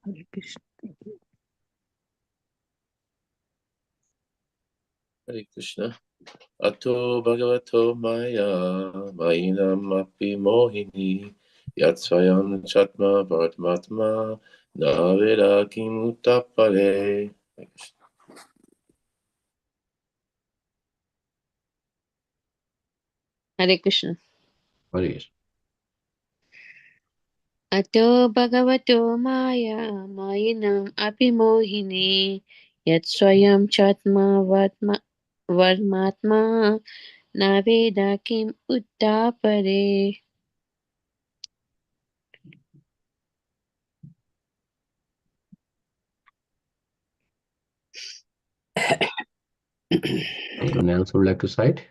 Hare Krishna. Thank you. Hare Krishna. Ato bhagavato maya mainam api mohini yatsvayam chatma bhartmatma naveda kimutapale. Hare Krishna. Hare Krishna. Hare Krishna. Ato bhagavato maya mayinam apimohini yat swayam chatma varmatma naveda kim uttapare. Anyone else would like to cite?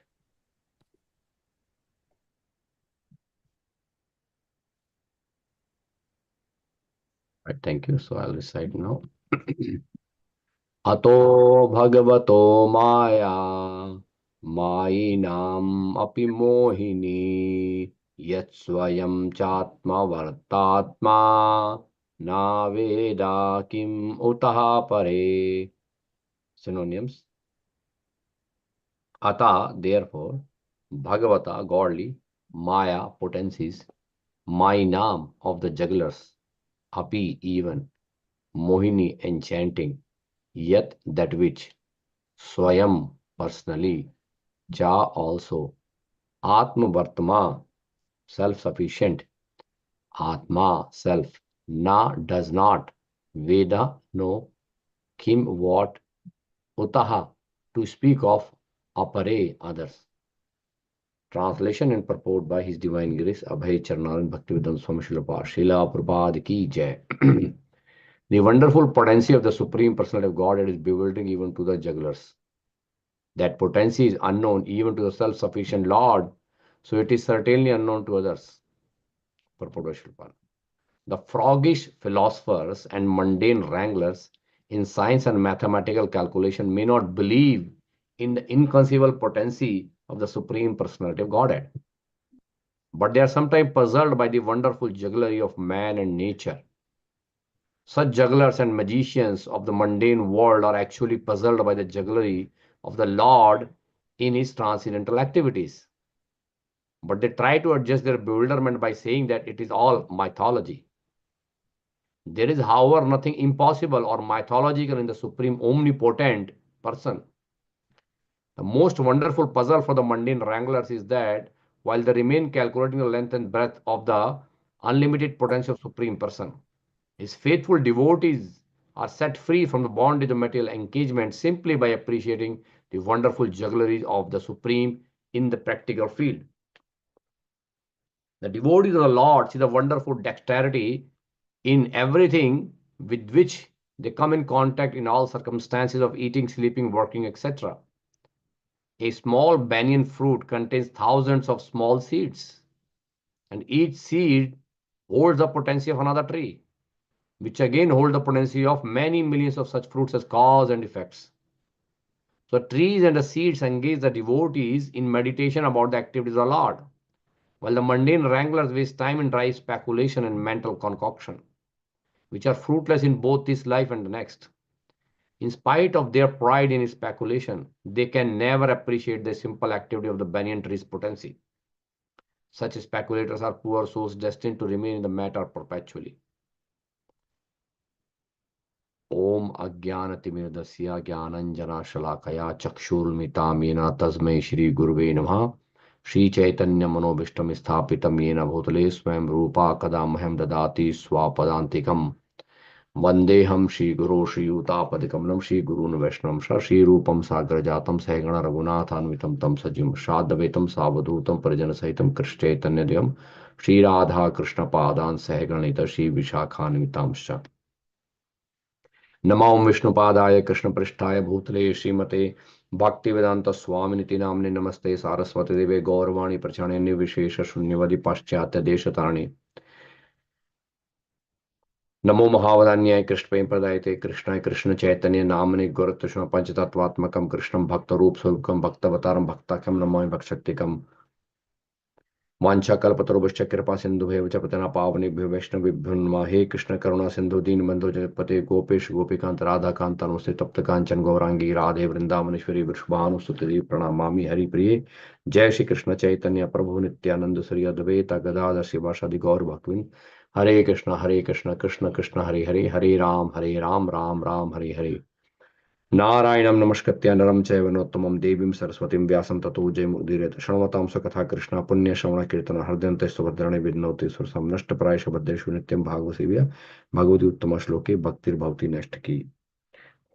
Right, thank you. So I'll recite now. Ato bhagavato maya mayinam api mohini yat swayam chatma vartatma na veda kim utaha pare. Synonyms. Ata, therefore, bhagavata, godly, maya, potencies, mainam, of the jugglers, api, even, mohini, enchanting, yet, that which, swayam, personally, cha, also, atma vartma, self-sufficient, atma, self, na, does not, veda, no, kim, what, utaha, to speak of, apare, others. Translation and purport by His Divine Grace Abhay Charnaran Bhaktivedanta Swami Srila Prabhupada Ki Jai. The wonderful potency of the Supreme Personality of Godhead is bewildering even to the jugglers. That potency is unknown even to the self-sufficient Lord, so it is certainly unknown to others. Purport by Srila Prabhupada. The froggish philosophers and mundane wranglers in science and mathematical calculation may not believe in the inconceivable potency of the Supreme Personality of Godhead. But they are sometimes puzzled by the wonderful jugglery of man and nature. Such jugglers and magicians of the mundane world are actually puzzled by the jugglery of the Lord in His transcendental activities. But they try to adjust their bewilderment by saying that it is all mythology. There is, however, nothing impossible or mythological in the Supreme Omnipotent Person. The most wonderful puzzle for the mundane wranglers is that while they remain calculating the length and breadth of the unlimited potential of Supreme Person, His faithful devotees are set free from the bondage of material engagement simply by appreciating the wonderful jugglery of the Supreme in the practical field. The devotees of the Lord see the wonderful dexterity in everything with which they come in contact in all circumstances of eating, sleeping, working, etc. A small banyan fruit contains thousands of small seeds, and each seed holds the potential of another tree, which again hold the potency of many millions of such fruits as cause and effects. So trees and the seeds engage the devotees in meditation about the activities of the Lord, while the mundane wranglers waste time in dry speculation and mental concoction, which are fruitless in both this life and the next. In spite of their pride in speculation, they can never appreciate the simple activity of the banyan tree's potency. Such speculators are poor souls destined to remain in the matter perpetually. Om Ajnanatimirasya Jnananjana Shalakaya Chakshurmitam Yena Tasmai Shri Guruve Namah. Shri Chaitanya Manobishtam Sthapitam Yena Bhutale Swayam Rupa Kadamaham Dadati Swapadantikam. Vandeham Shri Guru Shri Utapadikamlam Shri Gurun Vaishnavam Shri Rupam Sagrajatam Sahagana Raghunathanvitam Tam Sajim Shadvatam Savadutam Parajana Sahitam Krishtaitanya Devam Shri Radha Krishna Padan Sahaganita Shri Vishakhanvitam Shah. नमो विष्णुपादाय कृष्ण पृष्ठाय भूतले श्रीमते भक्तिवेदांत स्वामिनिति नामने नमस्ते सारस्वती देवे गौरवाणी प्रचारणे निर्विशेष शून्यवादी पाश्चात्य देशतारिणे नमो महावदान्याय कृष्ण प्रेम प्रदायते कृष्णाय कृष्ण चैतन्य नामने गुरुत्व पंचतत्वात्मकं कृष्णं भक्त रूप स्वरूपकं भक्तवतारं भक्ताख्यं नमामि भक्तशक्तिकं वांछा कल्पतरुभ्यश्च कृपा सिंधुभ्यः च पतितानां पावनेभ्यो वैष्णवेभ्यो नमः। हे कृष्ण करुणा सिंधु दीनबंधु जगत्पते गोपेश गोपीकांत राधाकांत नमस्ते तप्त कांचन गौरांगी राधे वृंदावनेश्वरी वृषभानुसुते देवी प्रणमामि हरिप्रिये। जय श्री कृष्ण चैतन्य प्रभु नित्यानंद श्री अद्वैत गदाधर शिवासादि गौर भक्तवृंद। हरे कृष्ण कृष्ण कृष्ण हरे हरे, हरे राम राम राम हरे हरे। नारायणं नमस्कृत्य नरं चैव नरोत्तमं देवीं सरस्वतीं व्यासं ततो जयमुदीरयेत्। शृण्वतां सकथा कृष्ण पुण्य श्रवण कीर्तन हृदयन्ते सुभद्राणि विघ्नोति सुरसं नष्टप्रायेषु भद्रेषु नित्यं भागवसेव्य भगवती उत्तम श्लोके भक्तिर्भवति नष्टकी।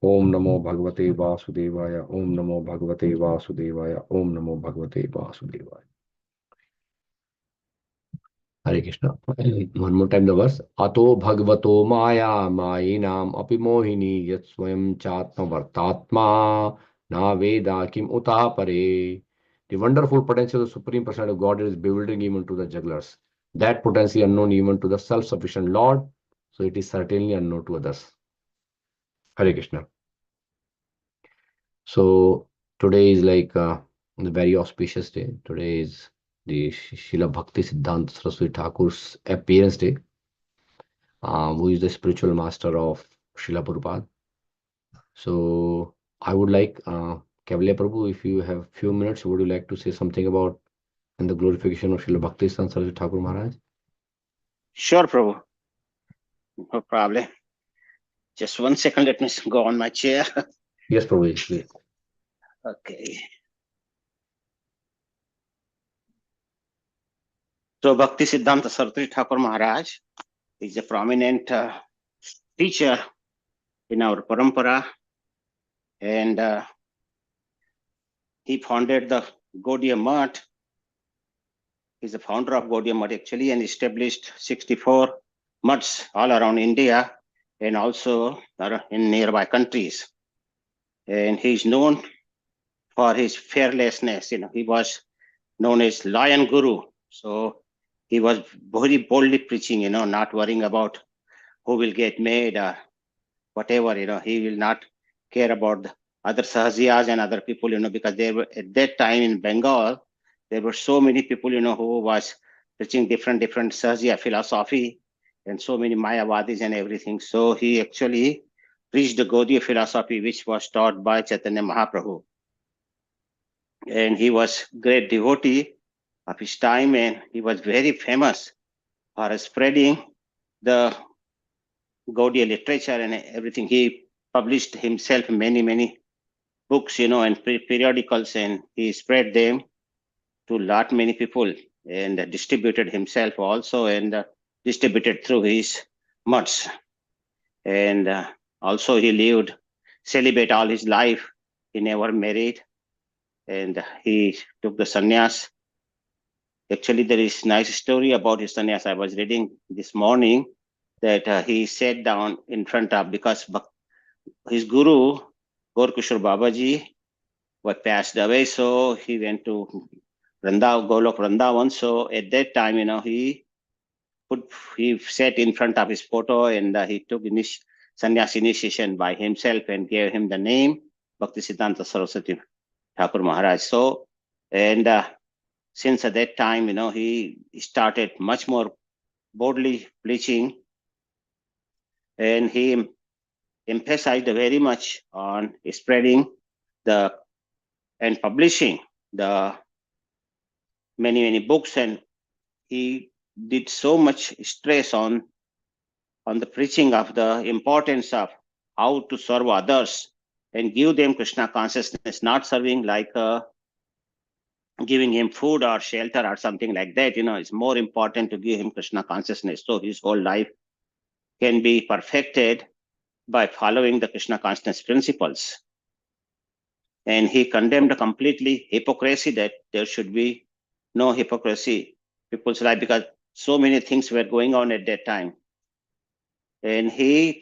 ओम नमो भगवते वासुदेवाय, ओम नमो भगवते वासुदेवाय, ओम नमो भगवते वासुदेवाय। हरे Krishna. One more time the verse. अतो भगवतो माया मायिनाम अपि मोहिनी यत् स्वयं चात्मवर्तात्मा ना वेदा किम उतः परे। The wonderful potency of the Supreme Personality of God is bewildering even to the jugglers. That potency unknown even to the self-sufficient Lord, so it is certainly unknown to others. Hare Krishna. So today is like a very auspicious day. Today is the Srila Bhakti Siddhanta Saraswati Thakur's appearance day. Who is the spiritual master of Srila Prabhupada. So I would like, Kavaliya Prabhu, if you have few minutes, would you like to say something about and the glorification of Srila Bhakti Siddhanta Saraswati Thakur Maharaj? Sure, Prabhu. No problem. Just 1 second, let me go on my chair. Yes, Prabhu, please. Okay. So Bhakti Siddhanta Saraswati Thakur Maharaj is a prominent teacher in our parampara, and he founded the Gaudiya Math. He's the founder of Gaudiya Math actually, and established 64 maths all around India and also in nearby countries. And he's known for his fearlessness. He was known as Lion Guru. So he was very boldly preaching, not worrying about who will get made or whatever, he will not care about the other sahajiyas and other people, because there were at that time in Bengal, there were so many people, who was preaching different sahajiya philosophy and so many Mayavadis and everything. So he actually preached the Gaudiya philosophy, which was taught by Chaitanya Mahaprabhu. And he was great devotee of his time, and he was very famous for spreading the Gaudiya literature and everything. He published himself many books, and periodicals, and he spread them to lot many people and distributed himself also, and distributed through his mutts. And also he lived celibate all his life. He never married, and he took the sannyas. Actually, there is nice story about his sannyas. I was reading this morning that he sat down in front of, because his guru, Gaurkishore Babaji, was passed away, so he went to Golok Vrindavan. So at that time, he sat in front of his photo, and he took sannyas initiation by himself and gave him the name Bhaktisiddhanta Saraswati Thakur Maharaj. So, and since at that time, he started much more boldly preaching, and he emphasized very much on spreading and publishing the many books, and he did so much stress on the preaching of the importance of how to serve others and give them Krishna consciousness, not serving like giving him food or shelter or something like that. It's more important to give him Krishna consciousness, so his whole life can be perfected by following the Krishna consciousness principles. And he condemned completely hypocrisy, that there should be no hypocrisy people's life, because so many things were going on at that time. And he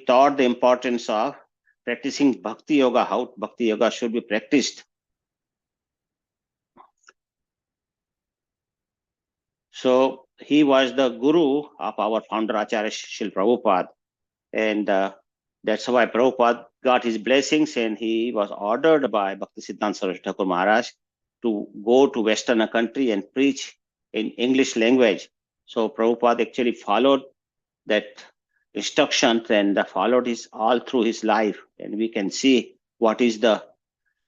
taught the importance of practicing bhakti yoga, how bhakti yoga should be practiced. So he was the guru of our founder Acharya Srila Prabhupada, and that's why Prabhupada got his blessings, and he was ordered by Bhaktisiddhanta Saraswati Thakur Maharaj to go to Western country and preach in English language. So Prabhupada actually followed that instructions and followed his all through his life, and we can see what is the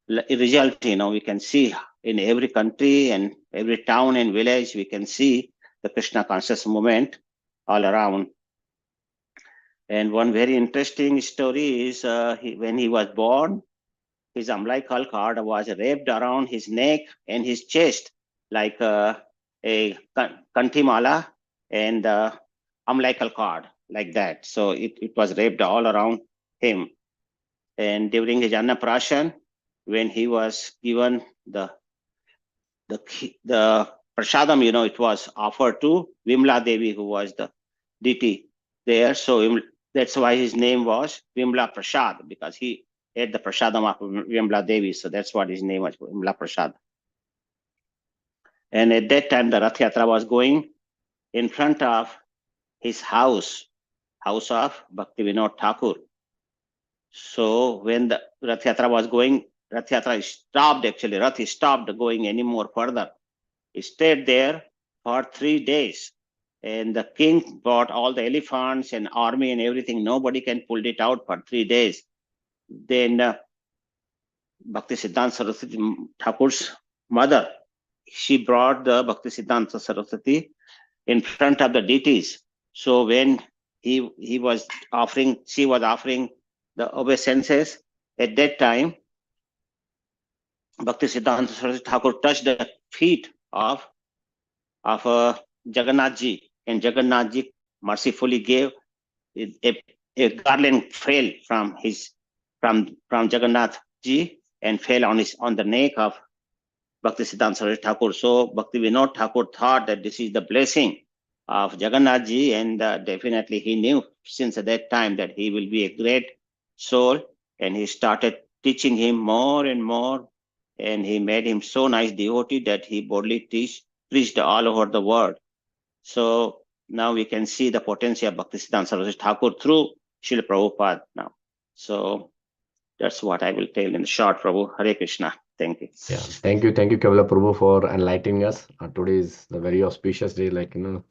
result. We can see in every country and every town and village, we can see the Krishna conscious movement all around. And one very interesting story is when he was born, his umbilical cord was wrapped around his neck and his chest like a kantimala and umbilical cord like that. So it was wrapped all around him. And during his Annaprashan, when he was given the prasadam, it was offered to Vimla Devi, who was the deity there. So that's why his name was Vimla Prasad, because he ate the prasadam of Vimla Devi. So that's what his name was, Vimla Prasad. And at that time, the Rath Yatra was going in front of his house of Bhakti Vinod Thakur. So when the Rath Yatra was going, Rath Yatra stopped actually. Rath stopped going any more further. He stayed there for 3 days. And the king brought all the elephants and army and everything. Nobody can pull it out for 3 days. Then Bhakti Siddhanta Saraswati Thakur's mother, she brought the Bhakti Siddhanta Saraswati in front of the deities. So when she was offering the obeisances, at that time, Bhakti Siddhanta Saraswati Thakur touched the feet of Jagannath Ji, and Jagannath Ji mercifully gave a garland fell from Jagannath Ji and fell on the neck of Bhakti Siddhanta Saraswati Thakur. So Bhakti Vinod Thakur thought that this is the blessing of Jagannath Ji, and definitely he knew since at that time that he will be a great soul, and he started teaching him more and more, and he made him so nice devotee that he boldly preached all over the world. So now we can see the potency of Bhakti Siddhanta Saraswati Thakur through Srila Prabhupada now. So that's what I will tell in short, Prabhu. Hare Krishna. Thank you. Yeah, thank you, Kevala Prabhu, for enlightening us. Today is the very auspicious day, Srila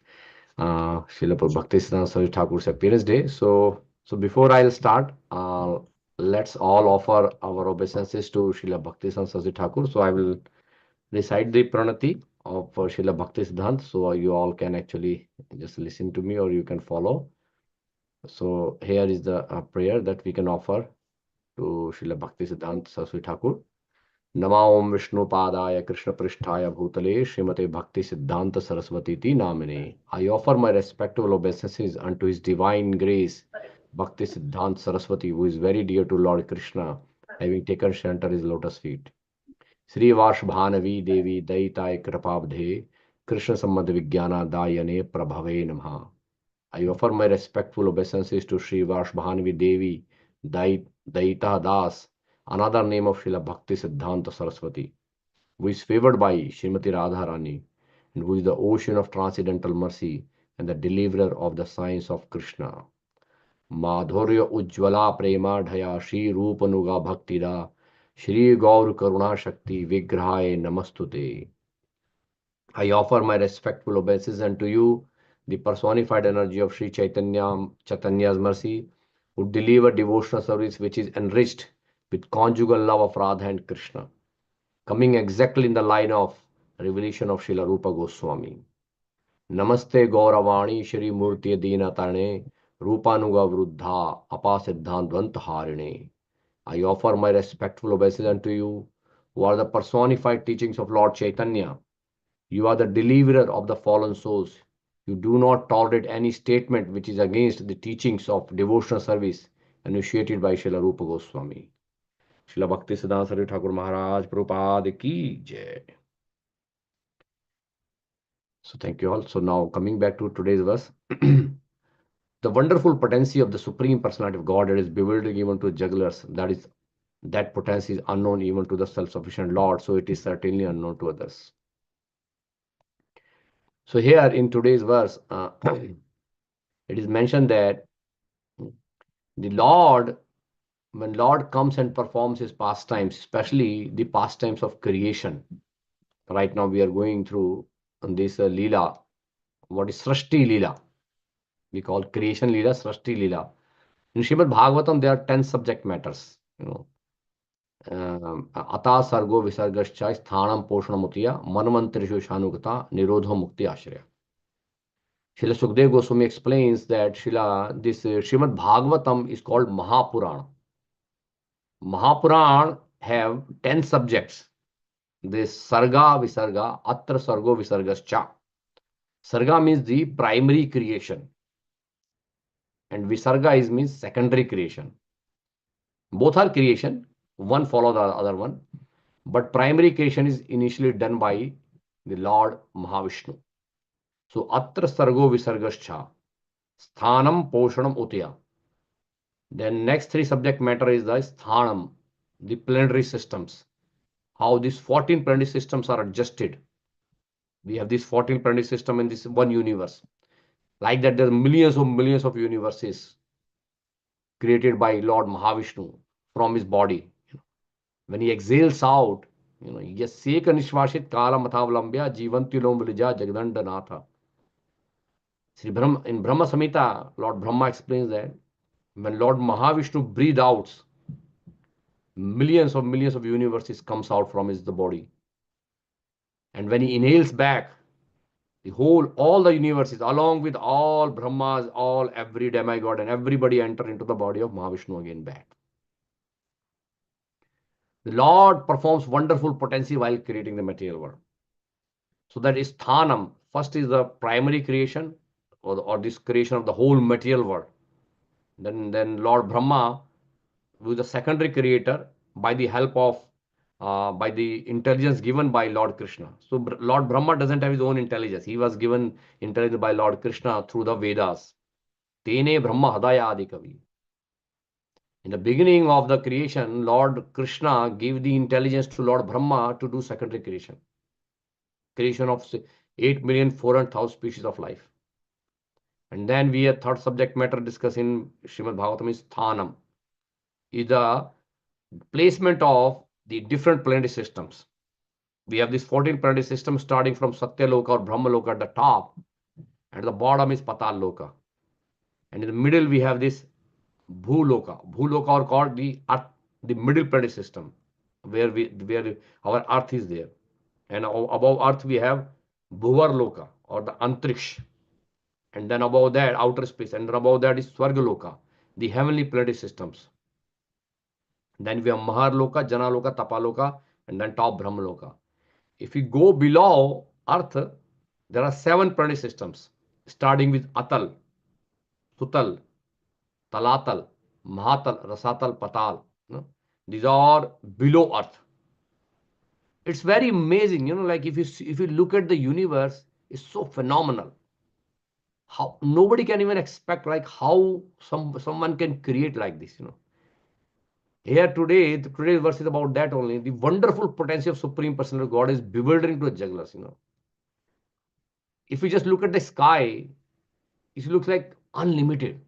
Prabhu Bhakti Siddhanta Saraswati Thakur's appearance day. So before I'll start, let's all offer our obeisances to Srila Bhakti Siddhanta Saraswati Thakur. So I will recite the pranati of Srila Bhakti Siddhanta, so you all can actually just listen to me or you can follow. So here is the prayer that we can offer to Srila Bhakti Siddhanta Saraswati Thakur. Nama Om Vishnu Padaya Krishna Pristhaya Bhutale Srimate Bhakti Siddhanta Saraswati Ti Namine. I offer my respectful obeisances unto His Divine Grace Bhakti Siddhanta Saraswati, who is very dear to Lord Krishna, having taken shelter His lotus feet. Sri Vashbhanavi Devi Daitaye Kripabdhe Krishna Sammad Vijnana Dayane Prabhave Namaha. I offer my respectful obeisances to Sri Vashbhanavi Devi Daita Das, another name of Srila Bhakti Siddhanta Saraswati, who is favored by Srimati Radharani, and who is the ocean of transcendental mercy and the deliverer of the science of Krishna. Madhurya Ujjvala Prema Dhaya Shri Rupanuga Bhaktida Shri Gaur Karuna Shakti Vigrahaye Namastute. I offer my respectful obeisances unto you, the personified energy of Sri Chaitanya's mercy, who deliver devotional service which is enriched with conjugal love of Radha and Krishna, coming exactly in the line of revelation of Srila Rupa Goswami. Namaste Gauravani Shri Murti Dina Tarne Rupanuga Vruddha Apasiddhant Harine. I offer my respectful obeisance unto you, who are the personified teachings of Lord Chaitanya. You are the deliverer of the fallen souls. You do not tolerate any statement which is against the teachings of devotional service initiated by Srila Rupa Goswami. Srila Bhakti Siddhanta Saraswati Thakur Maharaj Prabhupada ki jai. So thank you all. So now coming back to today's verse. The wonderful potency of the Supreme Personality of Godhead is bewildering even to jugglers. That potency is unknown even to the self-sufficient Lord, so it is certainly unknown to others. So here in today's verse, it is mentioned that the Lord, when Lord comes and performs His pastimes, especially the pastimes of creation. Right now we are going through this Leela. What is Srashti Leela? We call creation Leela, Srashti Leela. In Srimad Bhagavatam, there are 10 subject matters. Ata Sargo Visargascha Sthanam Poshanamutiya Manamantrishu Shanukata Nirodho Mukti Ashraya. Srila Sukdev Goswami explains that this Srimad Bhagavatam is called Mahapurana. Mahapuran have 10 subjects. This Sarga Visarga Atra Sargo Visargascha. Sarga means the primary creation, and Visarga means secondary creation. Both are creation, one follow the other one, but primary creation is initially done by the Lord Mahavishnu. So Atra Sargo Visargascha Sthanam Poshanam Utya. Then next three subject matter is the Sthanam, the planetary systems. How these 14 planetary systems are adjusted. We have this 14 planetary system in this one universe. Like that, there are millions of universes created by Lord Mahavishnu from his body. When he exhales out, Yaseka Nishvashit Kala Mathavalambya Jivantilom Vilija Jagdandanatha. In Brahma Samhita, Lord Brahma explains that when Lord Mahavishnu breathes out, millions of universes comes out from his body. And when he inhales back, all the universes, along with all Brahmas, every demigod and everybody enter into the body of Mahavishnu again back. The Lord performs wonderful potency while creating the material world. So that is Sthanam. First is the primary creation or this creation of the whole material world. Then Lord Brahma, who is the secondary creator, by the help of by the intelligence given by Lord Krishna. So Lord Brahma doesn't have his own intelligence. He was given intelligence by Lord Krishna through the Vedas. Tene Brahma Hadaya Adikavi. In the beginning of the creation, Lord Krishna gave the intelligence to Lord Brahma to do secondary creation. Creation of 8,400,000 species of life. And then we have third subject matter discussed in Srimad Bhagavatam is Sthanam. Is the placement of the different planetary systems. We have this 14 planetary systems starting from Satya Loka or Brahma Loka at the top, and the bottom is Patal Loka. And in the middle we have this Bhuloka. Bhuloka are called the Earth, the middle planetary system, where our Earth is there. And above Earth we have Bhuvar Loka or the Antriksh. And then above that, outer space. And above that is Swargaloka, the heavenly planetary systems. Then we have Maharloka, Janaloka, Tapaloka, and then top Brahmaloka. If we go below Earth, there are 7 planetary systems, starting with Atal, Sutal, Talatal, Mahatal, Rasatal, Patal. These are below Earth. It's very amazing, like if you look at the universe, it's so phenomenal. How nobody can even expect like how someone can create like this. Here today's verse is about that only. The wonderful potential of Supreme Personality of God is bewildering to a juggler. If you just look at the sky, it looks like unlimited,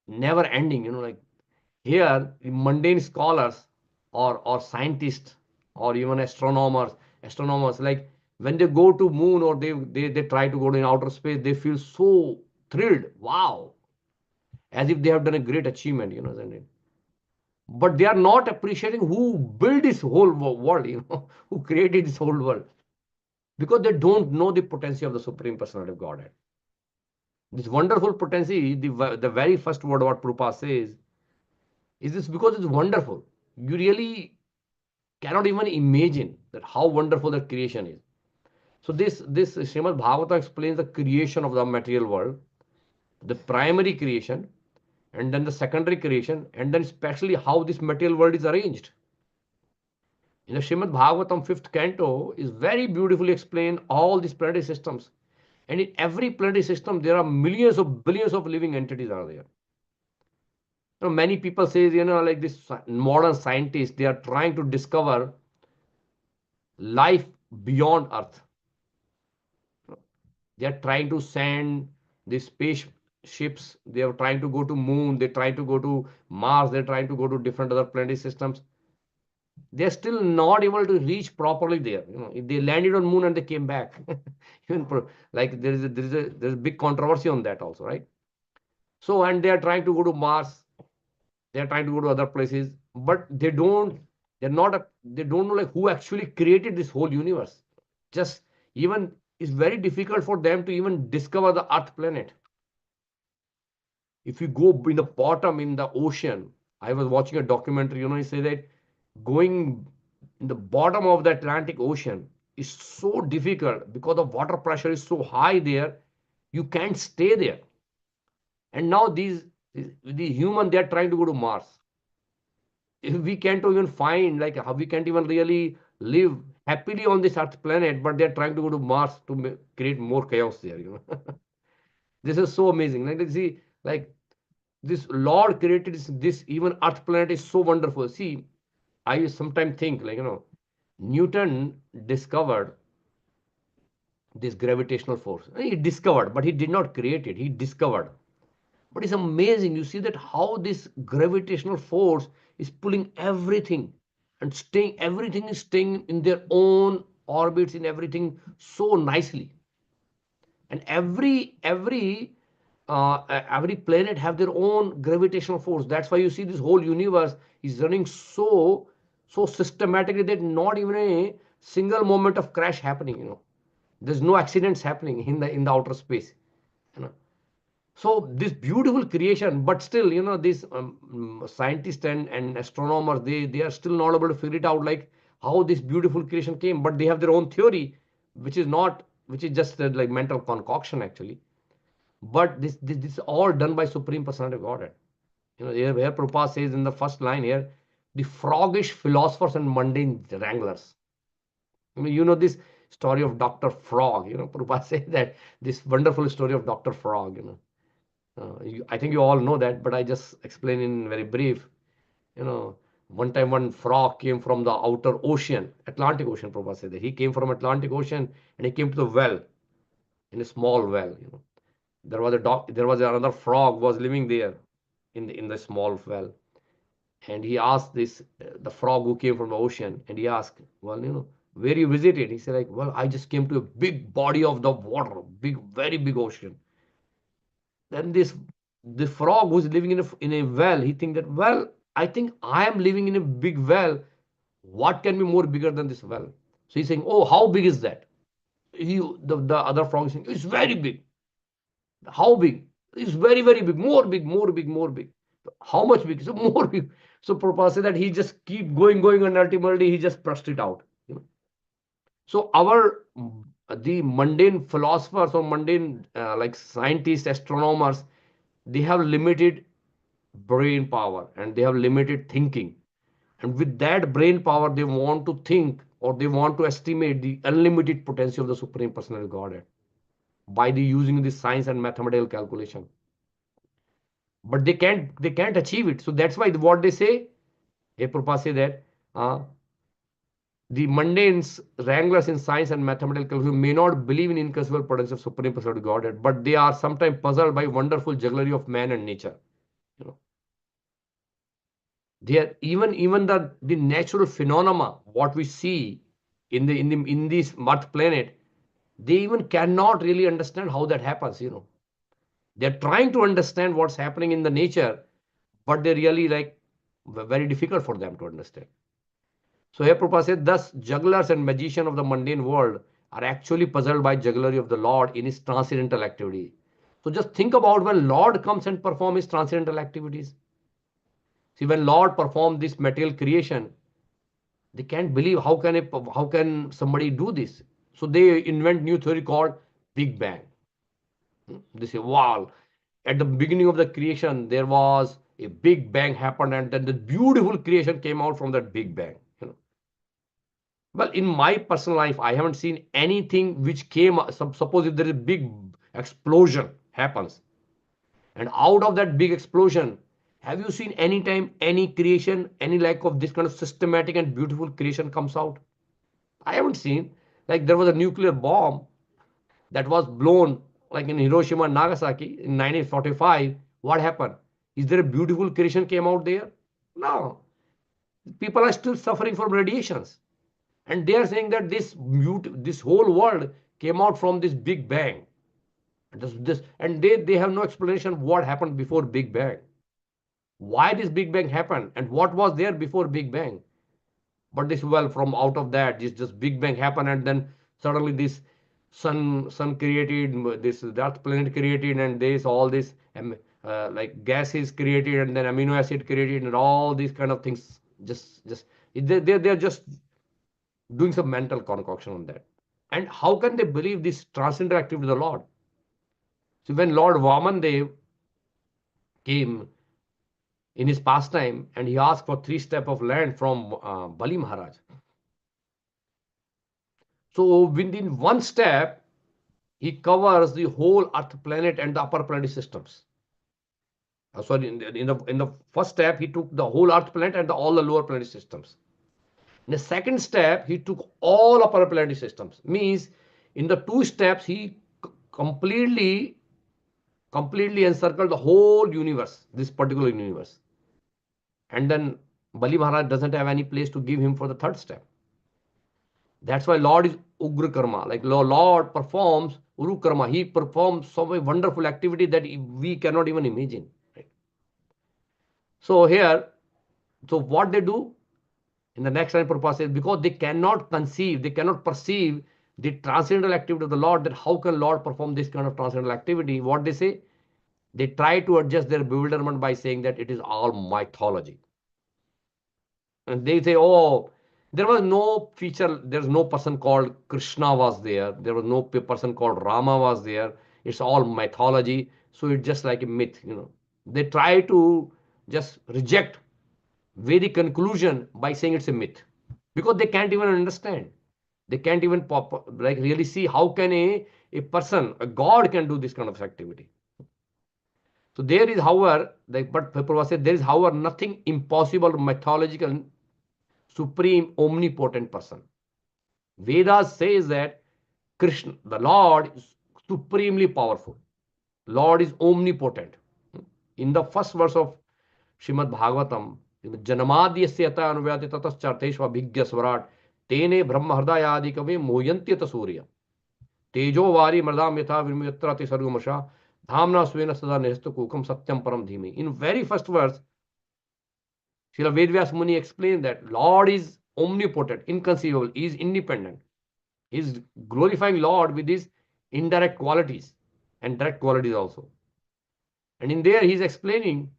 never ending. Like here, mundane scholars or scientists or even astronomers, like when they go to moon or they try to go to outer space, they feel so thrilled. Wow, as if they have done a great achievement. Isn't it? But they are not appreciating who built this whole world, who created this whole world, because they don't know the potency of the Supreme Personality of Godhead. This wonderful potency, the very first word what Prabhupada says, is this because it's wonderful. You really cannot even imagine that how wonderful that creation is. So this Srimad Bhagavatam explains the creation of the material world, the primary creation, and then the secondary creation, and then especially how this material world is arranged. In the Srimad Bhagavatam 5th canto is very beautifully explained all these planetary systems. And in every planetary system, there are millions of billions of living entities are there. Many people say, like this modern scientists, they are trying to discover life beyond Earth. They are trying to send the spaceships. They are trying to go to moon. They try to go to Mars. They're trying to go to different other planetary systems. They're still not able to reach properly there. They landed on moon and they came back. Even like there's a big controversy on that also, right? So, and they are trying to go to Mars. They are trying to go to other places, but they don't know like who actually created this whole universe. Just even it's very difficult for them to even discover the Earth planet. If you go in the bottom in the ocean, I was watching a documentary, he say that going in the bottom of the Atlantic Ocean is so difficult because the water pressure is so high there, you can't stay there. And now the human, they are trying to go to Mars. If we can't even find like how we can't even really live happily on this Earth planet, but they're trying to go to Mars to create more chaos there. This is so amazing. Like see, like this Lord created this even Earth planet is so wonderful. See, I sometimes think like Newton discovered this gravitational force. He discovered, but he did not create it. He discovered. But it's amazing. You see that how this gravitational force is pulling everything and everything is staying in their own orbits in everything so nicely. And every planet have their own gravitational force. That's why you see this whole universe is running so systematically that not even a single moment of crash happening. There's no accidents happening in the outer space. you know so this beautiful creation, but still these scientists and astronomers, they are still not able to figure it out like how this beautiful creation came, but they have their own theory, which is just like mental concoction actually. But this is all done by Supreme Personality of Godhead. Here Prabhupada says in the first line here, the froggish philosophers and mundane wranglers. This story of Dr. Frog. Prabhupada says that this wonderful story of Dr. Frog. I think you all know that, but I just explain in very brief. One time one frog came from the outer ocean, Atlantic Ocean. Prabhupada said that he came from Atlantic Ocean and he came to the well, in a small well. There was another frog was living there in the small well, and he asked the frog who came from the ocean, and he asked, well, where you visited? He said like, well, I just came to a big body of the water, big, very big ocean. Then the frog who's living in a well, he think that, well, I think I am living in a big well. What can be more bigger than this well? So he's saying, oh, how big is that? The other frog is saying, it's very big. How big? It's very, very big. More big, more big, more big. How much big? So more big. So Prabhupada said that he just keep going, and ultimately he just pressed it out. So the mundane philosophers or mundane like scientists, astronomers, they have limited brain power and they have limited thinking. And with that brain power, they want to think or they want to estimate the unlimited potential of the Supreme Personality of Godhead by using the science and mathematical calculation. But they can't achieve it. So that's why what they say, Prabhupada say that the mundanes, wranglers in science and mathematical calculation may not believe in inconceivable potential of Supreme Personality of Godhead, but they are sometimes puzzled by wonderful jugglery of man and nature. They are even the natural phenomena what we see in this Earth planet, they even cannot really understand how that happens. They're trying to understand what's happening in the nature, but they're really like very difficult for them to understand. So here Prabhupada said, thus jugglers and magicians of the mundane world are actually puzzled by jugglery of the Lord in his transcendental activity. So just think about when Lord comes and perform his transcendental activities. See, when Lord performed this material creation, they can't believe how can somebody do this. So they invent new theory called Big Bang. They say, wow, at the beginning of the creation, there was a Big Bang happened, and then the beautiful creation came out from that Big Bang. Well, in my personal life, I haven't seen anything which came. Suppose if there is a big explosion happens, and out of that big explosion, have you seen any time any creation, any like of this kind of systematic and beautiful creation comes out? I haven't seen. Like there was a nuclear bomb that was blown like in Hiroshima and Nagasaki in 1945. What happened? Is there a beautiful creation came out there? No. People are still suffering from radiations. And they are saying that this whole world came out from this Big Bang. And they have no explanation what happened before Big Bang. Why this Big Bang happened and what was there before Big Bang. But this, well, from out of that, this just Big Bang happened, and then suddenly this sun created, this Earth planet created, and this all this like gases created, and then amino acid created, and all these kind of things. Just they're just doing some mental concoction on that. And how can they believe this transcendental activity of the Lord? So when Lord Vamandev came in his pastime and he asked for 3 steps of land from Bali Maharaj. So within 1 step, he covers the whole Earth planet and the upper planetary systems. Sorry, in the first step, he took the whole Earth planet and all the lower planetary systems. In the second step, he took all upper planetary systems. Means in the 2 steps, he completely encircled the whole universe, this particular universe. And then Bali Maharaj doesn't have any place to give him for the 3rd step. That's why Lord is Ugra Karma. Like Lord performs Uru Karma. He performs some wonderful activity that we cannot even imagine. Right? So here, so what they do in the next line, Prabhupada says, because they cannot conceive, they cannot perceive the transcendental activity of the Lord, that how can Lord perform this kind of transcendental activity? What they say? They try to adjust their bewilderment by saying that it is all mythology. And they say, oh, there was no feature, there's no person called Krishna was there, there was no person called Rama was there, it's all mythology, so it's just like a myth, They try to just reject Vedic conclusion by saying it's a myth, because they can't even understand. They can't even like really see how can a person, a god can do this kind of activity. So there is, however, but Prabhupada said, there is, however, nothing impossible, mythological, supreme, omnipotent person. Vedas says that Krishna, the Lord, is supremely powerful. Lord is omnipotent. In the first verse of Srimad Bhagavatam, Janamadyasya yata anuvayati tatascharteshva bhigya swarat tene brahma hridayadi kave moyantyata surya tejo vari mradam yatha vimyatrati sarvamasha dhamna svena sada nehstu kukam satyam param dhimi. In very first verse, Srila Vedvyas Muni explained that Lord is omnipotent, inconceivable, he is independent. He is glorifying Lord with his indirect qualities and direct qualities also. And in there he is explaining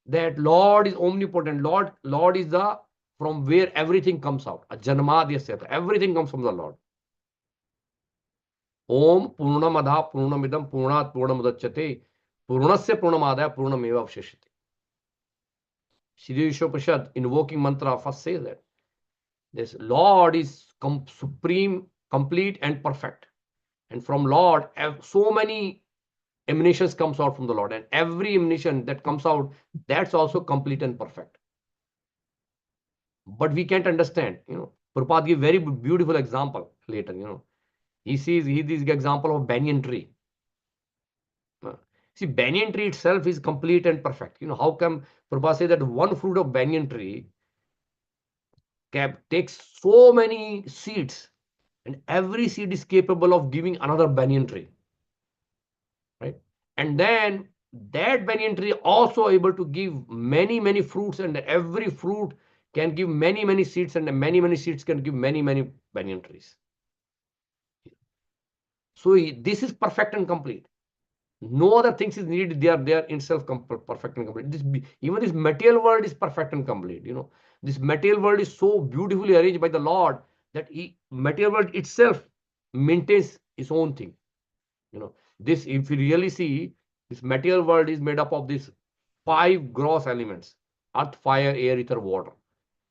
that Lord is omnipotent. Lord is the from where everything comes out. Janamadyasya. Everything comes from the Lord. Om Purnamadha Purnamidam Purnat Purnamudachyate Purnasya Purnamadaya Purnameva Avsheshate. Shri Upanishad invoking mantra first says that this Lord is supreme, complete and perfect. And from Lord, so many emanations comes out from the Lord. And every emanation that comes out, that's also complete and perfect. But we can't understand, Prabhupada gives very beautiful example later, He sees this example of banyan tree. See, banyan tree itself is complete and perfect. How come Prabhupada says that one fruit of banyan tree takes so many seeds, and every seed is capable of giving another banyan tree, right? And then that banyan tree also able to give many fruits, and every fruit can give many seeds, and many seeds can give many banyan trees. So this is perfect and complete. No other things is needed. They are in self perfect and complete. Even this material world is perfect and complete. This material world is so beautifully arranged by the Lord that material world itself maintains its own thing. This, if you really see, this material world is made up of these 5 gross elements: earth, fire, air, ether, water.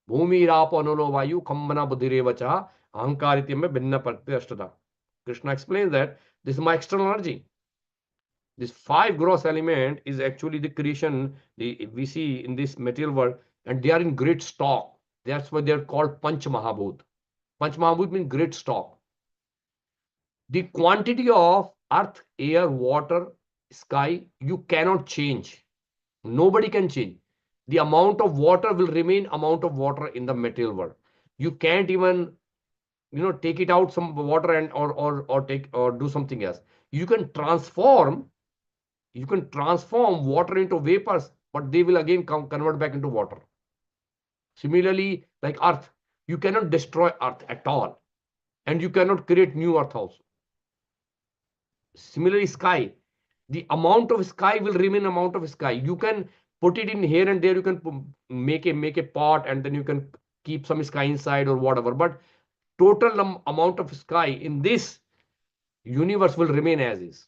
Bhumi, Rapo, Anolo, Vayu, Kambana, Buddhirevacha, Ahankarityam, Binna, Pratyashtada. Krishna explains that this is my external energy. This 5 gross element is actually the creation we see in this material world, and they are in great stock. That's why they are called Panch Mahabhut. Panch Mahabhut means great stock. The quantity of earth, air, water, sky, you cannot change. Nobody can change. the amount of water will remain amount of water in the material world. You can't even, take it out some water and or take or do something else. You can transform water into vapors, but they will again convert back into water. Similarly, like earth, you cannot destroy earth at all, and you cannot create new earth also. Similarly, sky, the amount of sky will remain amount of sky. You can put it in here and there, you can make a pot, and then you can keep some sky inside or whatever, but total amount of sky in this universe will remain as is.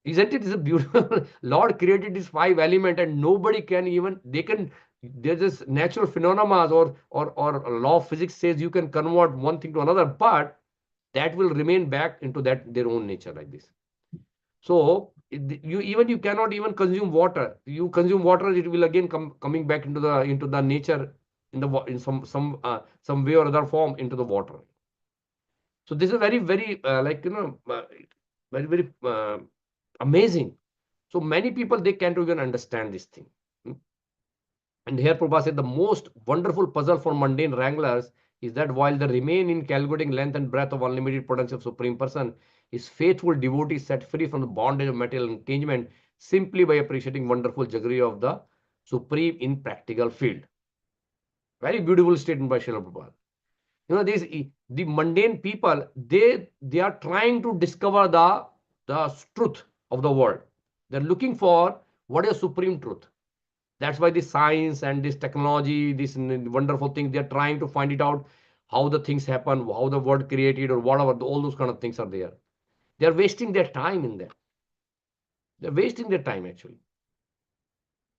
Isn't it? It's a beautiful Lord created these 5 elements, and nobody can even, there's this natural phenomena or law of physics says you can convert one thing to another, but that will remain back into their own nature like this. So you cannot even consume water. You consume water, it will again coming back into the nature in some way or other form into the water. So this is very, very very, very amazing. So many people, they can't even understand this thing. And here Prabhupada said the most wonderful puzzle for mundane wranglers is that while they remain in calculating length and breadth of unlimited potency of Supreme Person, his faithful devotees set free from the bondage of material engagement simply by appreciating wonderful jaggery of the Supreme in practical field. Very beautiful statement by Srila Prabhupada. The mundane people, they are trying to discover the truth of the world. They're looking for what is supreme truth. That's why this science and this technology, this wonderful thing, they're trying to find it out, how the things happen, how the world created or whatever, all those kind of things are there. They're wasting their time in that. They're wasting their time actually.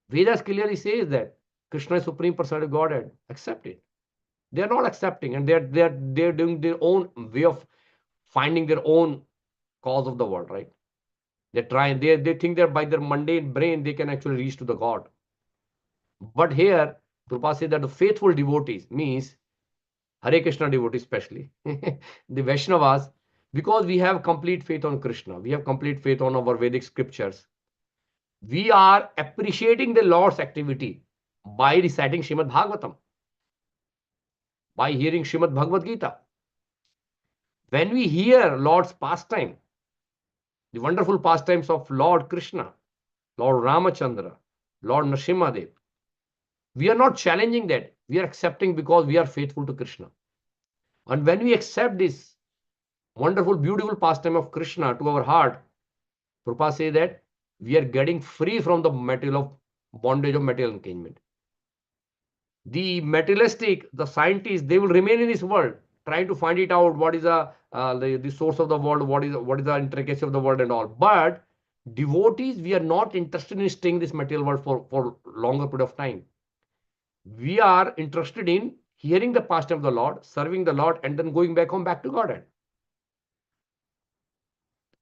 Vedas clearly says that Krishna is Supreme Personality of Godhead. Accept it. They're not accepting, and they're doing their own way of finding their own cause of the world, right? They think that by their mundane brain they can actually reach to the God. But here Prabhupada says that the faithful devotees, means Hare Krishna devotees especially, the Vaishnavas, because we have complete faith on Krishna, we have complete faith on our Vedic scriptures, we are appreciating the Lord's activity by reciting Srimad Bhagavatam, by hearing Srimad Bhagavad Gita. When we hear Lord's pastime, the wonderful pastimes of Lord Krishna, Lord Ramachandra, Lord Nrsimhadev, we are not challenging that. We are accepting because we are faithful to Krishna. And when we accept this wonderful, beautiful pastime of Krishna to our heart, Prabhupada says that we are getting free from the bondage of material engagement. The materialistic, the scientists, they will remain in this world, trying to find it out, what is the source of the world, what is the intricacy of the world and all. But devotees, we are not interested in staying in this material world for longer period of time. We are interested in hearing the pastime of the Lord, serving the Lord, and then going back home, back to Godhead.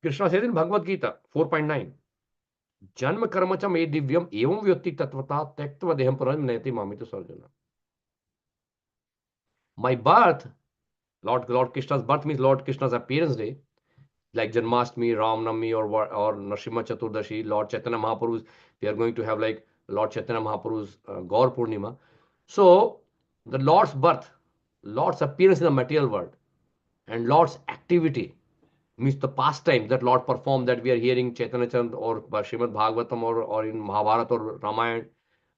Krishna says in Bhagavad Gita 4.9, Janma karmacham e divyam evam vyoti tatvata tektva deham param nayati mamita sarjana. My birth, Lord Krishna's birth means Lord Krishna's appearance day, like Janmashtami, Ramnavami, or Nrsimha Chaturdashi, Lord Chaitanya Mahaprabhu's. We are going to have like Lord Chaitanya Mahaprabhu's Gaur Purnima. So the Lord's birth, Lord's appearance in the material world, and Lord's activity, means the pastime that Lord performed, that we are hearing Chaitanya Chand or Srimad Bhagavatam or in Mahabharata or Ramayana.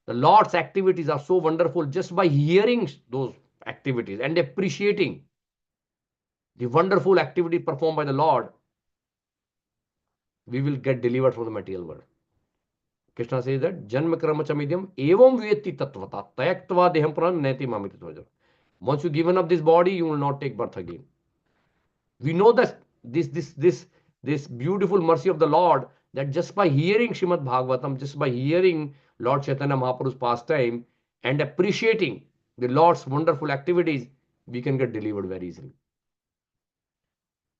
The Lord's activities are so wonderful just by hearing those activities and appreciating the wonderful activity performed by the Lord, we will get delivered from the material world. Krishna says that Janma Karma Chamidyam Evam Vyeti Tatvata Tayaktva Deham Pranam Neti Mamita Tvajam. Once you given up this body, you will not take birth again. We know that this beautiful mercy of the Lord, that just by hearing Srimad Bhagavatam, just by hearing Lord Chaitanya Mahaprabhu's pastime and appreciating the Lord's wonderful activities, we can get delivered very easily.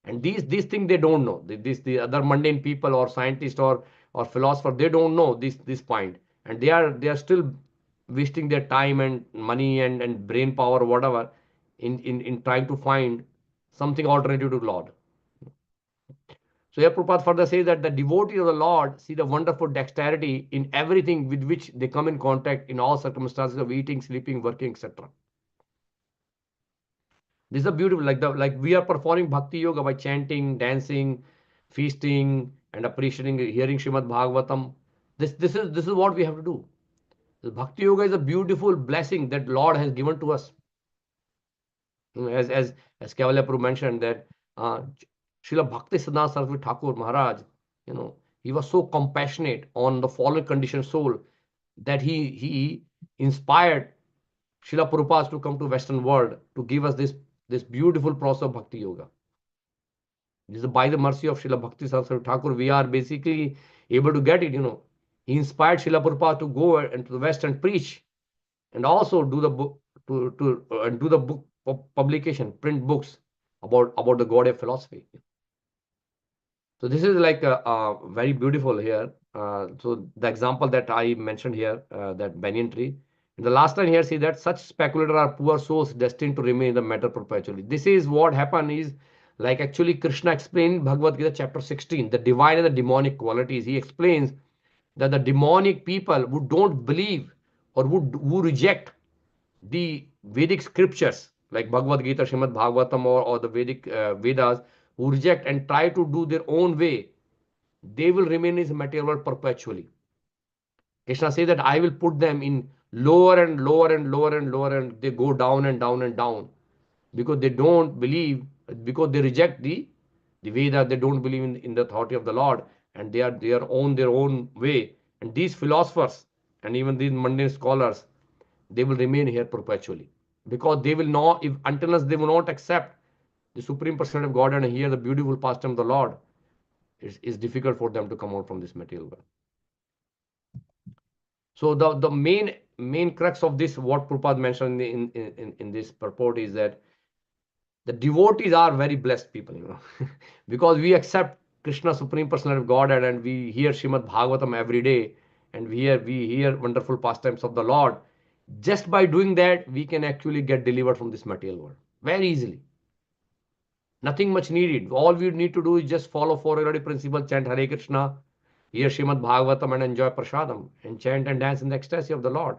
And these things they don't know. The other mundane people or scientists or philosophers, they don't know this point, and they are still wasting their time and money and brain power or whatever in trying to find something alternative to Lord. So here Prabhupada further says that the devotee of the Lord see the wonderful dexterity in everything with which they come in contact in all circumstances of eating, sleeping, working, etc. This is a beautiful, like we are performing bhakti yoga by chanting, dancing, feasting, and appreciating, hearing Srimad Bhagavatam. This is what we have to do. The bhakti yoga is a beautiful blessing that Lord has given to us. As Kevalya Prabhu mentioned that Srila Bhakti Siddhanta Saraswati Thakur Maharaj, he was so compassionate on the fallen conditioned soul that he inspired Srila Prabhupada to come to Western world to give us this beautiful process of Bhakti Yoga. This is by the mercy of Srila Bhakti Saraswati Thakur, we are basically able to get it. He inspired Srila Prabhupada to go into the West and preach, and also do the book do the book publication, print books about the Gaudiya philosophy. So this is like very beautiful here. So the example that I mentioned here, that banyan tree. In the last line here, see that such speculator are poor souls destined to remain in the matter perpetually. This is what happened is, like actually Krishna explained Bhagavad Gita chapter 16, the divine and the demonic qualities. He explains that the demonic people who don't believe or who reject the Vedic scriptures like Bhagavad Gita, Srimad Bhagavatam, or the Vedic Vedas, who reject and try to do their own way, they will remain in this material world perpetually. Krishna says that I will put them in lower and lower and lower and lower, and they go down and down and down because they don't believe, because they reject the Veda, they don't believe in the authority of the Lord, and they are on their own way. And these philosophers and even these mundane scholars, they will remain here perpetually because they will not, if until unless they will not accept the Supreme Personality of God and hear the beautiful pastime of the Lord, it's difficult for them to come out from this material world. So the main crux of this, what Prabhupada mentioned in this purport, is that the devotees are very blessed people, because we accept Krishna, Supreme Personality of God, and we hear Srimad Bhagavatam every day, and we hear wonderful pastimes of the Lord. Just by doing that, we can actually get delivered from this material world very easily. Nothing much needed. All we need to do is just follow four already principles, chant Hare Krishna, hear Srimad Bhagavatam, and enjoy Prasadam, and chant and dance in the ecstasy of the Lord.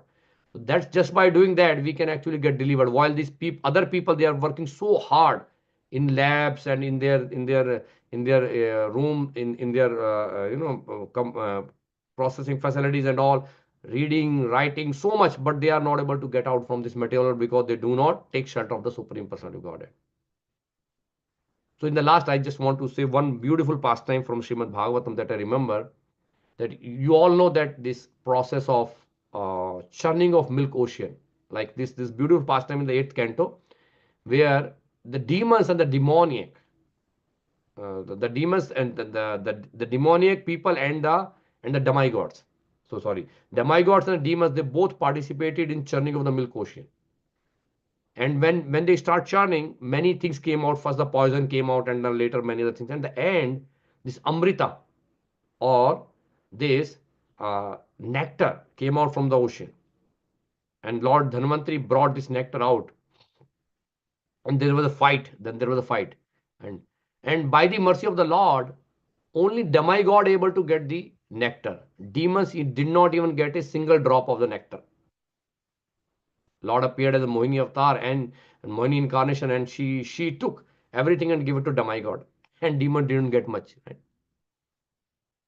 So that's just by doing that, we can actually get delivered. While these other people, they are working so hard in labs and in their room, in their processing facilities and all, reading, writing so much, but they are not able to get out from this material because they do not take shelter of the Supreme Personality of Godhead. So in the last, I just want to say one beautiful pastime from Srimad Bhagavatam that I remember, that you all know that this process of churning of milk ocean, like this beautiful pastime in the 8th canto, where the demons and the demoniac, the demons and the demoniac people and the demigods. So sorry, demigods and demons, they both participated in churning of the milk ocean. And when they start churning, many things came out. First the poison came out, and then later many other things. And the end, this amrita, or this nectar, came out from the ocean. And Lord Dhanvantari brought this nectar out. And there was a fight. Then there was a fight. And by the mercy of the Lord, only demigod able to get the nectar. Demons did not even get a single drop of the nectar. Lord appeared as a Mohini avatar and Mohini incarnation, and she took everything and gave it to demigod. And demon didn't get much. Right?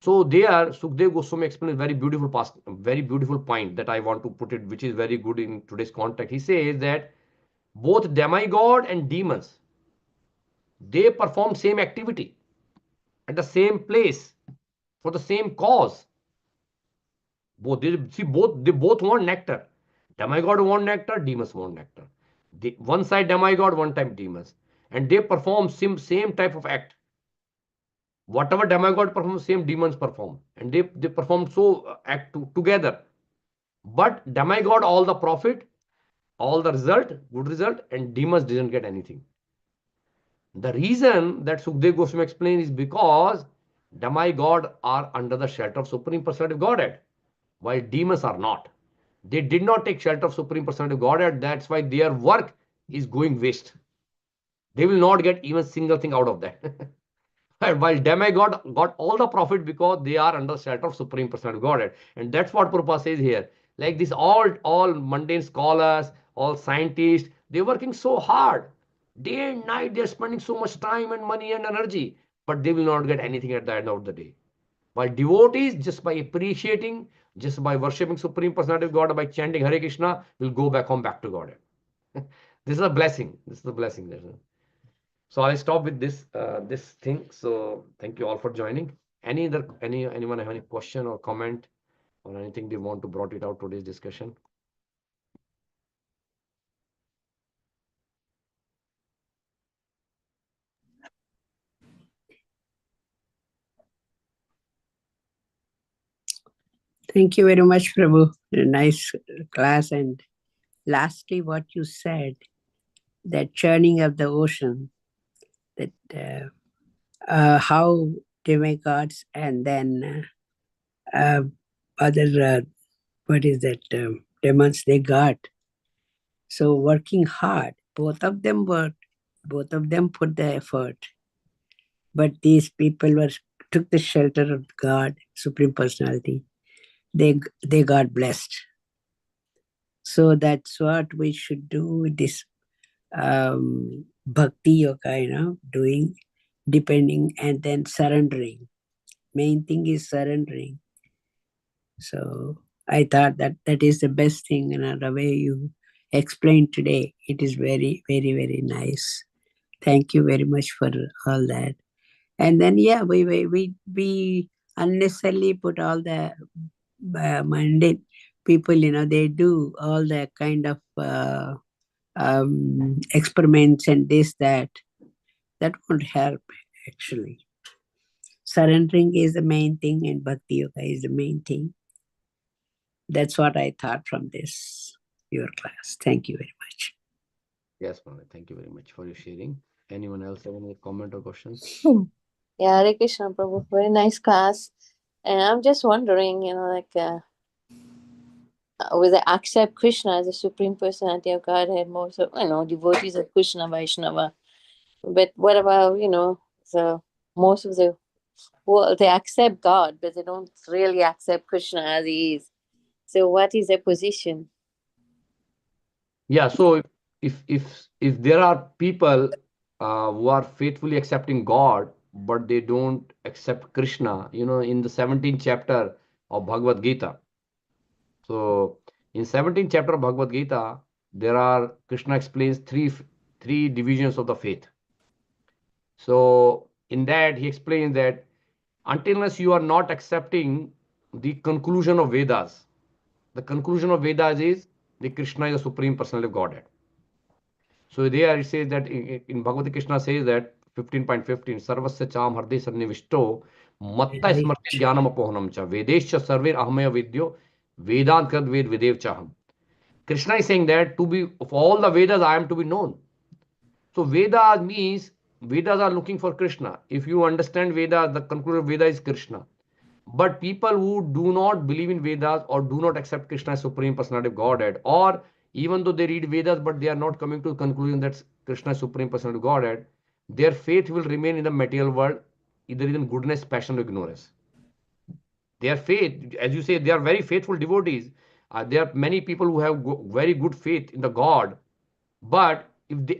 So there, Sukdev Goswami explains a very beautiful point that I want to put it, which is very good in today's context. He says that both demigod and demons, they perform same activity at the same place for the same cause. They both want nectar. Demigod want nectar, demons want nectar. One side demigod, one time demons, and they perform same type of act. Whatever demigod performs, same demons perform, and they perform so act together. But demigod all the profit, all the result, good result, and demons didn't get anything. The reason that Sukdev Goswami explains is because demigod are under the shelter of Supreme Personality of Godhead, while demons are not. They did not take shelter of Supreme Personality of Godhead. That's why their work is going waste. They will not get even single thing out of that. And while demigod got all the profit because they are under shelter of Supreme Personality of Godhead. And that's what Prabhupada says here. Like this, all mundane scholars, all scientists, they're working so hard. Day and night, they're spending so much time and money and energy, but they will not get anything at the end of the day. While devotees, just by appreciating, just by worshipping Supreme Personality of God, by chanting Hare Krishna, will go back home, back to Godhead. This is a blessing. This is a blessing. So I'll stop with this thing. So thank you all for joining. Anyone have any question or comment or anything they want to brought it out today's discussion? Thank you very much, Prabhu. A nice class. And lastly, what you said, that churning of the ocean, that how demigods and then other, what is that, demons they got. So working hard, both of them worked, both of them put the effort. But these people took the shelter of God, Supreme Personality. They got blessed. So that's what we should do with this bhakti yoga, doing, depending, and then surrendering. Main thing is surrendering. So I thought that is the best thing, the way you explained today. It is very, very, very nice. Thank you very much for all that. And then, yeah, we unnecessarily put all the mundane people, they do all the kind of experiments and this, that won't help actually. Surrendering is the main thing and bhakti yoga is the main thing. That's what I thought from your class. Thank you very much. Yes, Mama. Thank you very much for your sharing. Anyone else have any comment or questions? Yeah, Hare Krishna, Prabhu. Very nice class. And I'm just wondering, will they accept Krishna as a Supreme Personality of Godhead more so, devotees of Krishna, Vaishnava. But what about, most of the world, they accept God, but they don't really accept Krishna as he is. So what is their position? Yeah, so if there are people who are faithfully accepting God, but they don't accept Krishna, in the 17th chapter of Bhagavad Gita. So in 17th chapter of Bhagavad Gita, Krishna explains three divisions of the faith. So in that he explains that until unless you are not accepting the conclusion of Vedas, the conclusion of Vedas is the Krishna is the Supreme Personality of Godhead. So there it says that in Bhagavad Krishna says that 15.15 Sarvasya cham harde sannivishto matta smrti jnanam apohanam cha vedescha sarver ahamaya vidyo vedant kad ved videv chaham. Krishna is saying that of all the Vedas I am to be known. So Vedas means Vedas are looking for Krishna. If you understand Vedas, the conclusion of Veda is Krishna. But people who do not believe in Vedas or do not accept Krishna as Supreme Personality of Godhead, or even though they read Vedas but they are not coming to the conclusion that Krishna is Supreme Personality of Godhead, their faith will remain in the material world, either in goodness, passion, or ignorance. Their faith, as you say, they are very faithful devotees. There are many people who have very good faith in the God, but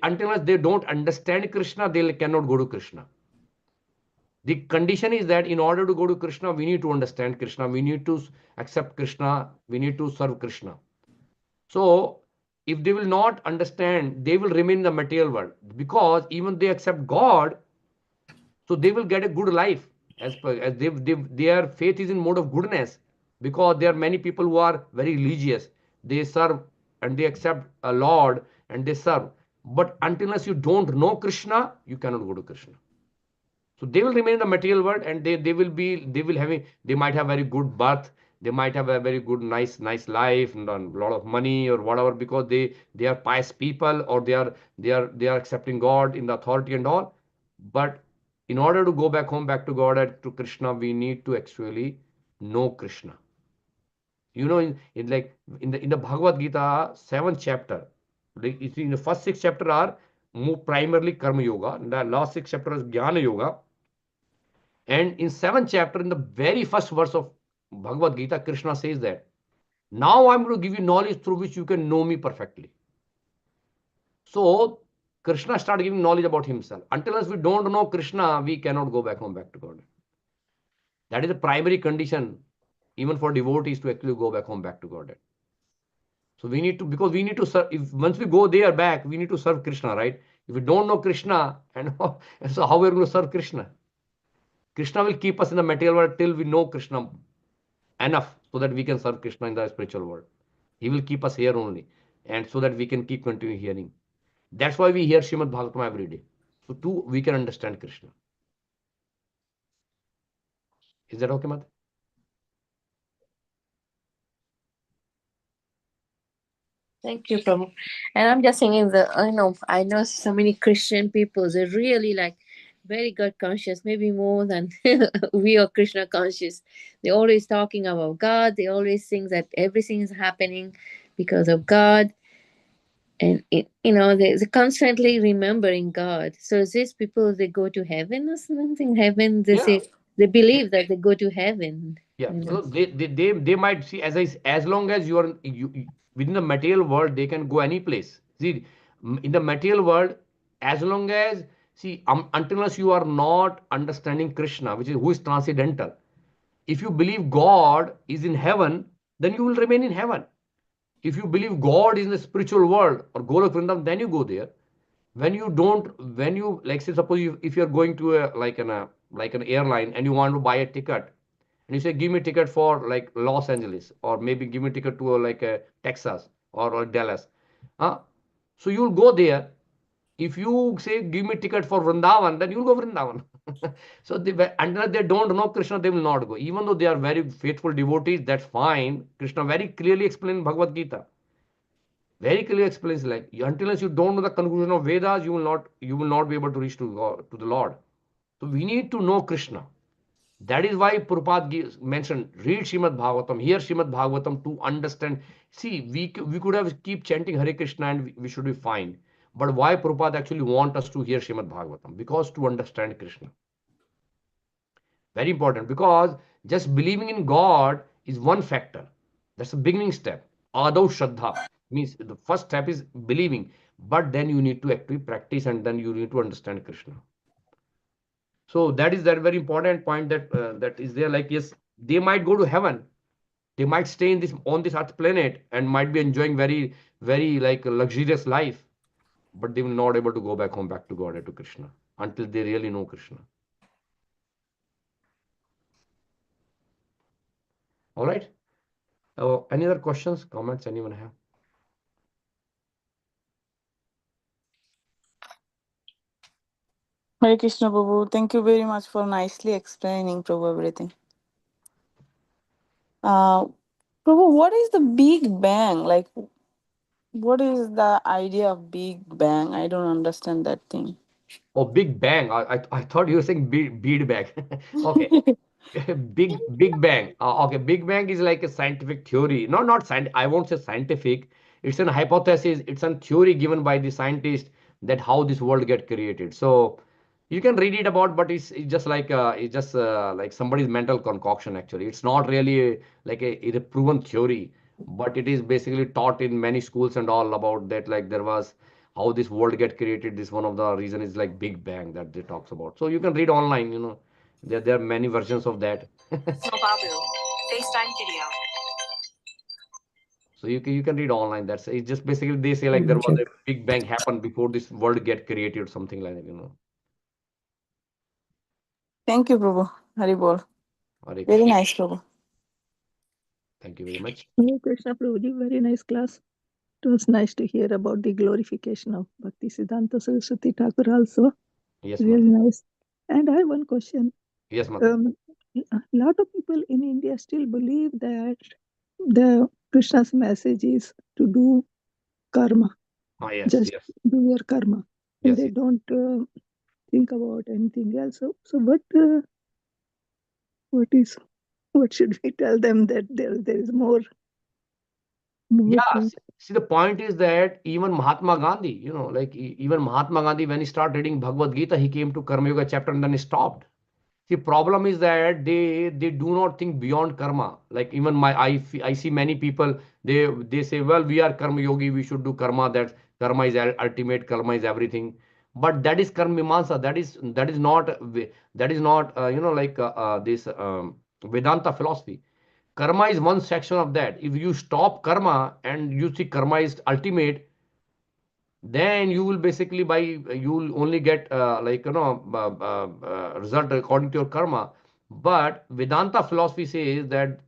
until they don't understand Krishna, they cannot go to Krishna. The condition is that in order to go to Krishna, we need to understand Krishna, we need to accept Krishna, we need to serve Krishna. So if they will not understand, they will remain in the material world, because even they accept God, so they will get a good life as their faith is in mode of goodness, because there are many people who are very religious, they serve and they accept a Lord and they serve, but until you don't know Krishna, you cannot go to Krishna. So they will remain in the material world, and they might have very good birth, they might have a very good nice life and a lot of money or whatever, because they are pious people, or they are accepting God in the authority and all. But in order to go back home, back to God and to Krishna, we need to actually know Krishna. In the Bhagavad Gita 7th chapter, in the first 6 chapters are primarily karma yoga, and the last 6 chapters is jnana yoga. And in 7th chapter, in the very first verse of Bhagavad Gita, Krishna says that, now I'm going to give you knowledge through which you can know me perfectly. So Krishna started giving knowledge about himself. Until as we don't know Krishna, we cannot go back home, back to God. That is the primary condition, even for devotees, to actually go back home, back to God. So we need to, because we need to serve, if once we go there back, we need to serve Krishna, right? If we don't know Krishna, and so how we're going to serve Krishna? Krishna will keep us in the material world till we know Krishna enough so that we can serve Krishna in the spiritual world. He will keep us here only, and so that we can keep continuing hearing. That's why we hear Srimad Bhagavatam every day. So too, we can understand Krishna. Is that okay, Mata? Thank you, Prabhu. And I'm just thinking that I know so many Christian people. They're really like very God conscious, maybe more than we are Krishna conscious. They're always talking about God. They always think that everything is happening because of God, and they're constantly remembering God. So these people, they go to heaven or something. Heaven, they say they believe that they go to heaven. Yeah. So they might see, as long as you are within the material world, they can go any place. See, in the material world, as long as, see, until unless you are not understanding Krishna, which is who is transcendental. If you believe God is in heaven, then you will remain in heaven. If you believe God is in the spiritual world or Golok Vrindam, then you go there. When you don't, when you, like, say, suppose if you're going to like an airline and you want to buy a ticket, and you say, give me a ticket for like Los Angeles, or maybe give me a ticket to like Texas or Dallas. So you'll go there. If you say, give me a ticket for Vrindavan, then you'll go Vrindavan. So until they don't know Krishna, they will not go. Even though they are very faithful devotees, that's fine. Krishna very clearly explained in Bhagavad Gita. Very clearly explains, like, until you don't know the conclusion of Vedas, you will not be able to reach to the Lord. So we need to know Krishna. That is why Prabhupada mentioned, read Srimad Bhagavatam, hear Srimad Bhagavatam to understand. See, we could have keep chanting Hare Krishna and we should be fine. But why Prabhupada actually want us to hear Srimad Bhagavatam? Because to understand Krishna. Very important, because just believing in God is one factor. That's the beginning step. Adau Shraddha means the first step is believing, but then you need to actually practice, and then you need to understand Krishna. So that is that very important point that is there. Like, yes, they might go to heaven, they might stay in this on this earth planet and might be enjoying very, very like a luxurious life, but they will not able to go back home, back to God and to Krishna until they really know Krishna. All right. Any other questions, comments anyone have? Hare Krishna, Prabhu. Thank you very much for nicely explaining, Prabhu, everything. Prabhu, what is the Big Bang? Like, what is the idea of Big Bang? I don't understand that thing. Oh, Big Bang. I thought you were saying bead bag. Okay. Big Bang. Okay, Big Bang is like a scientific theory. No, not scientific. I won't say scientific. It's an hypothesis. It's a theory given by the scientist that how this world get created. So you can read it about, but it's just like like somebody's mental concoction. Actually, it's not really like a proven theory, but it is basically taught in many schools and all about that. Like there was how this world get created. This one of the reason is like Big Bang that they talks about. So you can read online. There are many versions of that. FaceTime video. So you can read online. It's just basically they say like there was a Big Bang happened before this world get created or something like that. Thank you, Prabhu. Hari Bol. Hare Very Krishna. nice, Prabhu. Thank you very much. Hare Krishna Prabhuji, very nice class. It was nice to hear about the glorification of Bhakti Siddhanta Saraswati Thakur also. Yes, Really ma'am. nice. And I have one question. Yes, ma'am. A lot of people in India still believe that the Krishna's message is to do karma, Yes, just yes. do your karma, and Yes, they yes. don't think about anything else. So what should we tell them that there is more? Yeah, To see, the point is that even Mahatma Gandhi, even Mahatma Gandhi, when he started reading Bhagavad Gita, he came to Karma Yoga chapter and then he stopped. The problem is that they do not think beyond karma. Like even I see many people, they say, well, we are karma yogi, we should do karma, that karma is ultimate, karma is everything. But that is karma mimamsa. That is not this Vedanta philosophy. Karma is one section of that. If you stop karma and you see karma is ultimate, then you will basically you will only get result according to your karma. But Vedanta philosophy says that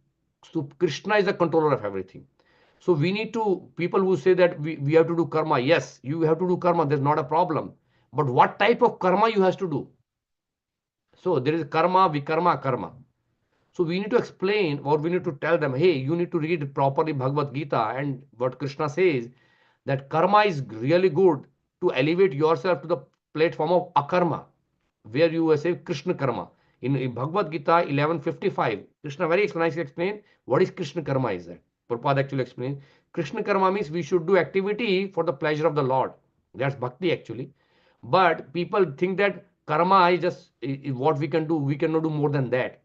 Krishna is the controller of everything. So we need to, people who say that we have to do karma, yes, you have to do karma, there's not a problem. But what type of karma you have to do? So there is karma, vikarma, karma. So we need to explain, or we need to tell them, hey, you need to read properly Bhagavad Gita, and what Krishna says, that karma is really good to elevate yourself to the platform of akarma, where you will say Krishna karma. In Bhagavad Gita 11:55, Krishna very nicely explained what is Krishna karma is that. Prabhupada actually explains. Krishna karma means we should do activity for the pleasure of the Lord. That's bhakti actually. But people think that karma is just what we can do. We cannot do more than that.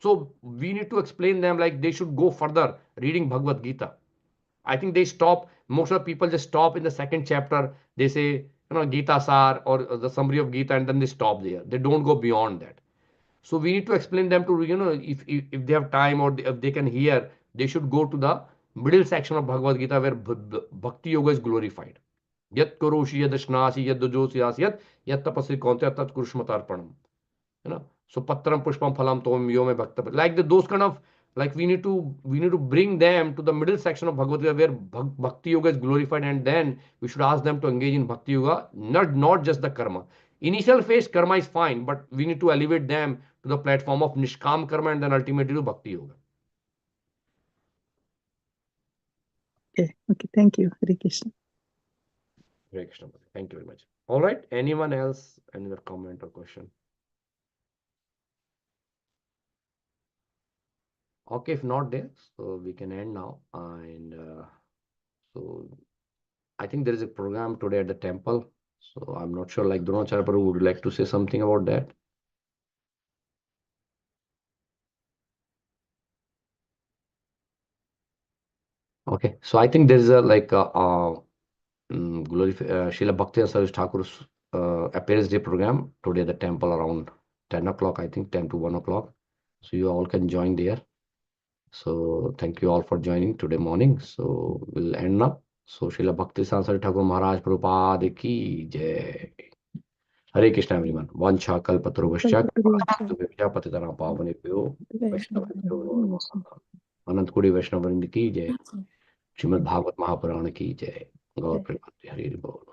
So we need to explain them like they should go further reading Bhagavad Gita. I think they stop, most of the people just stop in the second chapter. They say, Gita Sar or the summary of Gita, and then they stop there. They don't go beyond that. So we need to explain them to, if they have time or if they can hear, they should go to the middle section of Bhagavad Gita where Bhakti Yoga is glorified. Yat karoshi yad shnasi yad josyas yat tapasri kaunte tat kurushmatarpanam. So patram pushpam phalam tom yo me bhakta, like those kind of, like we need to bring them to the middle section of Bhagavad Gita where bhakti yoga is glorified, and then we should ask them to engage in bhakti yoga, not just the karma. Initial phase karma is fine, but we need to elevate them to the platform of nishkam karma and then ultimately to bhakti yoga. Okay, thank you, Hare Krishna. Hare Krishna. Thank you very much. All right, anyone else, any other comment or question? Okay, if not there, so we can end now. And so I think there is a program today at the temple. So I'm not sure, like Dronacharya Prabhu would like to say something about that. Okay, so I think there is a Srila Bhakti Service Thakur's Appearance Day program today at the temple around 10 o'clock, I think 10 to 1 o'clock. So you all can join there. So thank you all for joining today morning. So we'll end up. So Srila Bhakti Saraswati Thakur Maharaj Prabhupada ki jai. Hare Krishna everyone. Vancha kalpataruvascha patitanam pavanebhyo Vaishnavabhyo namaha. Anant Kodi Vaishnavavrind ki jai. Srimad Bhagavad Mahapuran ki jai. Gaur Premanandi Hari Bol.